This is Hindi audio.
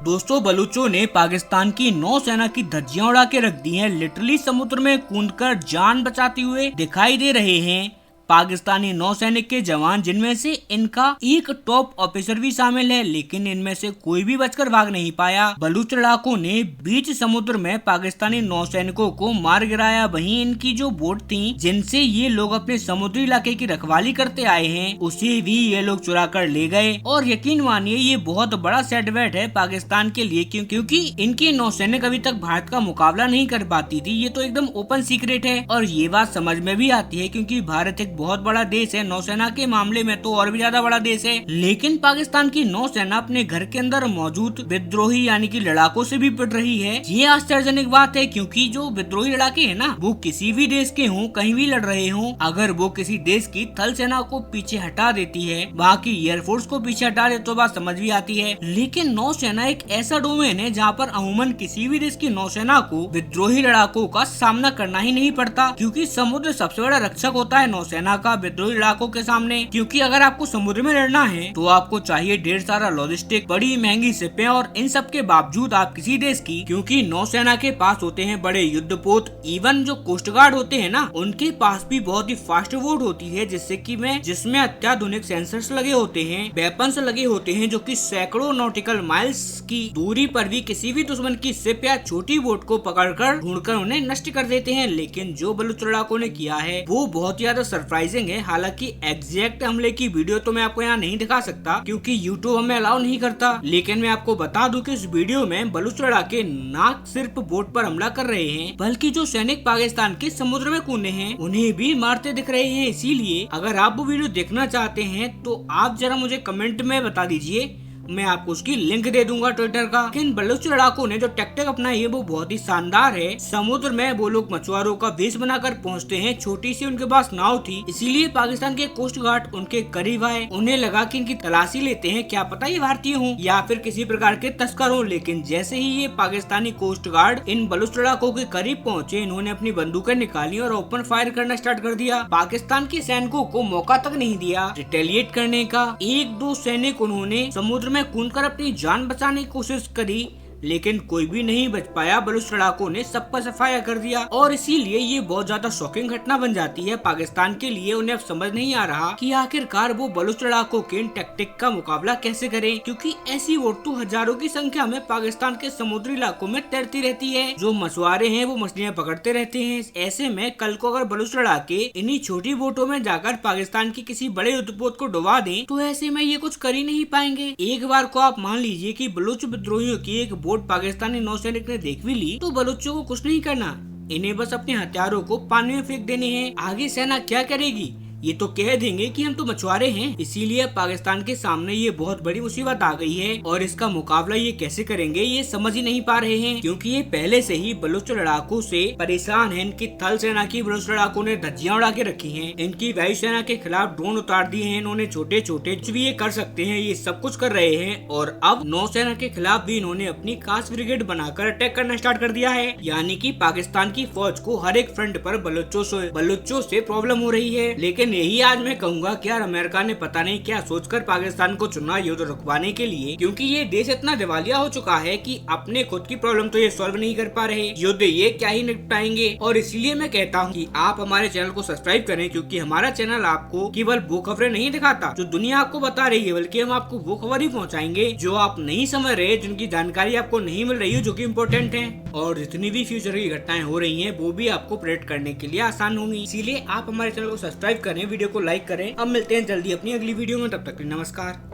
दोस्तों बलूचों ने पाकिस्तान की नौसेना की धज्जियां उड़ा के रख दी हैं। लिटरली समुद्र में कूदकर जान बचाते हुए दिखाई दे रहे हैं पाकिस्तानी नौसैनिक के जवान, जिनमें से इनका एक टॉप ऑफिसर भी शामिल है, लेकिन इनमें से कोई भी बचकर भाग नहीं पाया। बलूच लड़ाकों ने बीच समुद्र में पाकिस्तानी नौसैनिकों को मार गिराया। वहीं इनकी जो बोट थी जिनसे ये लोग अपने समुद्री इलाके की रखवाली करते आए हैं, उसे भी ये लोग चुरा कर ले गए। और यकीन मानिए ये बहुत बड़ा सेटबैक है पाकिस्तान के लिए, क्योंकि इनकी नौसैनिक अभी तक भारत का मुकाबला नहीं कर पाती थी। ये तो एकदम ओपन सीक्रेट है और ये बात समझ में भी आती है, क्योंकि भारत एक बहुत बड़ा देश है, नौसेना के मामले में तो और भी ज्यादा बड़ा देश है। लेकिन पाकिस्तान की नौसेना अपने घर के अंदर मौजूद विद्रोही यानी कि लड़ाकों से भी पिट रही है। ये आश्चर्यजनक बात है, क्योंकि जो विद्रोही लड़ाके हैं ना, वो किसी भी देश के हों, कहीं भी लड़ रहे हों, अगर वो किसी देश की थल सेना को पीछे हटा देती है, वहाँ की एयरफोर्स को पीछे हटा दे, तो बात समझ भी आती है। लेकिन नौसेना एक ऐसा डोमेन है जहाँ पर अमूमन किसी भी देश की नौसेना को विद्रोही लड़ाकों का सामना करना ही नहीं पड़ता, क्योंकि समुद्र सबसे बड़ा रक्षक होता है नौसेना का विद्रोही लड़ाकों के सामने। क्योंकि अगर आपको समुद्र में लड़ना है तो आपको चाहिए ढेर सारा लॉजिस्टिक, बड़ी महंगी शिपें, और इन सब के बावजूद आप किसी देश की, क्योंकि नौसेना के पास होते हैं बड़े युद्धपोत, इवन जो कोस्ट गार्ड होते हैं ना, उनके पास भी बहुत ही फास्ट बोट होती है, जिसमें अत्याधुनिक सेंसर्स लगे होते हैं, वेपन्स लगे होते हैं, जो कि सैकड़ों नॉटिकल माइल्स की दूरी पर भी किसी भी दुश्मन की शिप या छोटी बोट को पकड़कर ढूंढकर उन्हें नष्ट कर देते हैं। लेकिन जो बलूच लड़ाकों ने किया है वो बहुत ज्यादा सरप्राइजिंग है। हालांकि एग्जैक्ट हमले की वीडियो तो मैं आपको यहाँ नहीं दिखा सकता, क्योंकि यूट्यूब हमें अलाउ नहीं करता। लेकिन मैं आपको बता दूं कि इस वीडियो में बलूच लड़ाके ना सिर्फ बोट पर हमला कर रहे हैं, बल्कि जो सैनिक पाकिस्तान के समुद्र में कूदे हैं उन्हें भी मारते दिख रहे हैं। इसीलिए अगर आप वो वीडियो देखना चाहते हैं तो आप जरा मुझे कमेंट में बता दीजिए, मैं आपको उसकी लिंक दे दूंगा ट्विटर का। लेकिन बलूच लड़ाकों ने जो टैक्टिक अपनाई है वो बहुत ही शानदार है। समुद्र में वो लोग मछुआरों का वेश बनाकर पहुंचते हैं। छोटी सी उनके पास नाव थी, इसीलिए पाकिस्तान के कोस्ट गार्ड उनके करीब आए। उन्हें लगा कि इनकी तलाशी लेते हैं, क्या पता ये भारतीय हों या फिर किसी प्रकार के तस्कर हों। लेकिन जैसे ही ये पाकिस्तानी कोस्ट गार्ड इन बलूच लड़ाकों के करीब पहुँचे, इन्होंने अपनी बंदूकें निकाली और ओपन फायर करना स्टार्ट कर दिया। पाकिस्तान के सैनिकों को मौका तक नहीं दिया रिटेलिएट करने का। एक दो सैनिक उन्होंने समुद्र में कूदकर अपनी जान बचाने की कोशिश करी, लेकिन कोई भी नहीं बच पाया। बलूच लड़ाकों ने सबका सफाया कर दिया और इसीलिए ये बहुत ज्यादा शॉकिंग घटना बन जाती है पाकिस्तान के लिए। उन्हें अब समझ नहीं आ रहा कि आखिरकार वो बलूच लड़ाकों के इन टैक्टिक का मुकाबला कैसे करें, क्योंकि ऐसी बोट तो हजारों की संख्या में पाकिस्तान के समुद्री इलाकों में तैरती रहती है। जो मछुआरे हैं वो मछलियाँ पकड़ते रहते हैं। ऐसे में कल को अगर बलूच लड़ाके इन्हीं छोटी बोटों में जाकर पाकिस्तान की किसी बड़े युद्धपोत को डुबा दें, तो ऐसे में ये कुछ कर ही नहीं पाएंगे। एक बार को आप मान लीजिए कि बलूच विद्रोहियों की एक बोट पाकिस्तानी नौसैनिक ने देख भी ली, तो बलूचों को कुछ नहीं करना, इन्हें बस अपने हथियारों को पानी में फेंक देने हैं। आगे सेना क्या करेगी? ये तो कह देंगे कि हम तो मछुआरे हैं। इसीलिए पाकिस्तान के सामने ये बहुत बड़ी मुसीबत आ गई है और इसका मुकाबला ये कैसे करेंगे ये समझ ही नहीं पा रहे हैं, क्योंकि ये पहले से ही बलूच लड़ाकों से परेशान है। इनकी थल सेना की बलूच लड़ाकों ने धज्जियां उड़ा के रखी हैं, इनकी वायुसेना के खिलाफ ड्रोन उतार दिए हैं। इन्होंने छोटे छोटे कुछ भी ये कर सकते हैं ये सब कुछ कर रहे हैं, और अब नौसेना के खिलाफ भी इन्होंने अपनी खास ब्रिगेड बनाकर अटैक करना स्टार्ट कर दिया है। यानी कि पाकिस्तान की फौज को हर एक फ्रंट पर बलूचों से प्रॉब्लम हो रही है। लेकिन यही आज मैं कहूंगा कि यार अमेरिका ने पता नहीं क्या सोचकर पाकिस्तान को चुना युद्ध रुकवाने के लिए, क्योंकि ये देश इतना दिवालिया हो चुका है कि अपने खुद की प्रॉब्लम तो ये सॉल्व नहीं कर पा रहे, युद्ध ये क्या ही निपटाएंगे। और इसलिए मैं कहता हूँ कि आप हमारे चैनल को सब्सक्राइब करें, क्योंकि हमारा चैनल आपको केवल वो खबरें नहीं दिखाता जो दुनिया आपको बता रही है, बल्कि हम आपको वो खबर ही पहुँचाएंगे जो आप नहीं समझ रहे, जिनकी जानकारी आपको नहीं मिल रही है, जो की इम्पोर्टेंट है। और जितनी भी फ्यूचर की घटनाएं हो रही हैं वो भी आपको प्रेडिक्ट करने के लिए आसान होंगी। इसीलिए आप हमारे चैनल को सब्सक्राइब करें, वीडियो को लाइक करें। अब मिलते हैं जल्दी अपनी अगली वीडियो में, तब तक के लिए नमस्कार।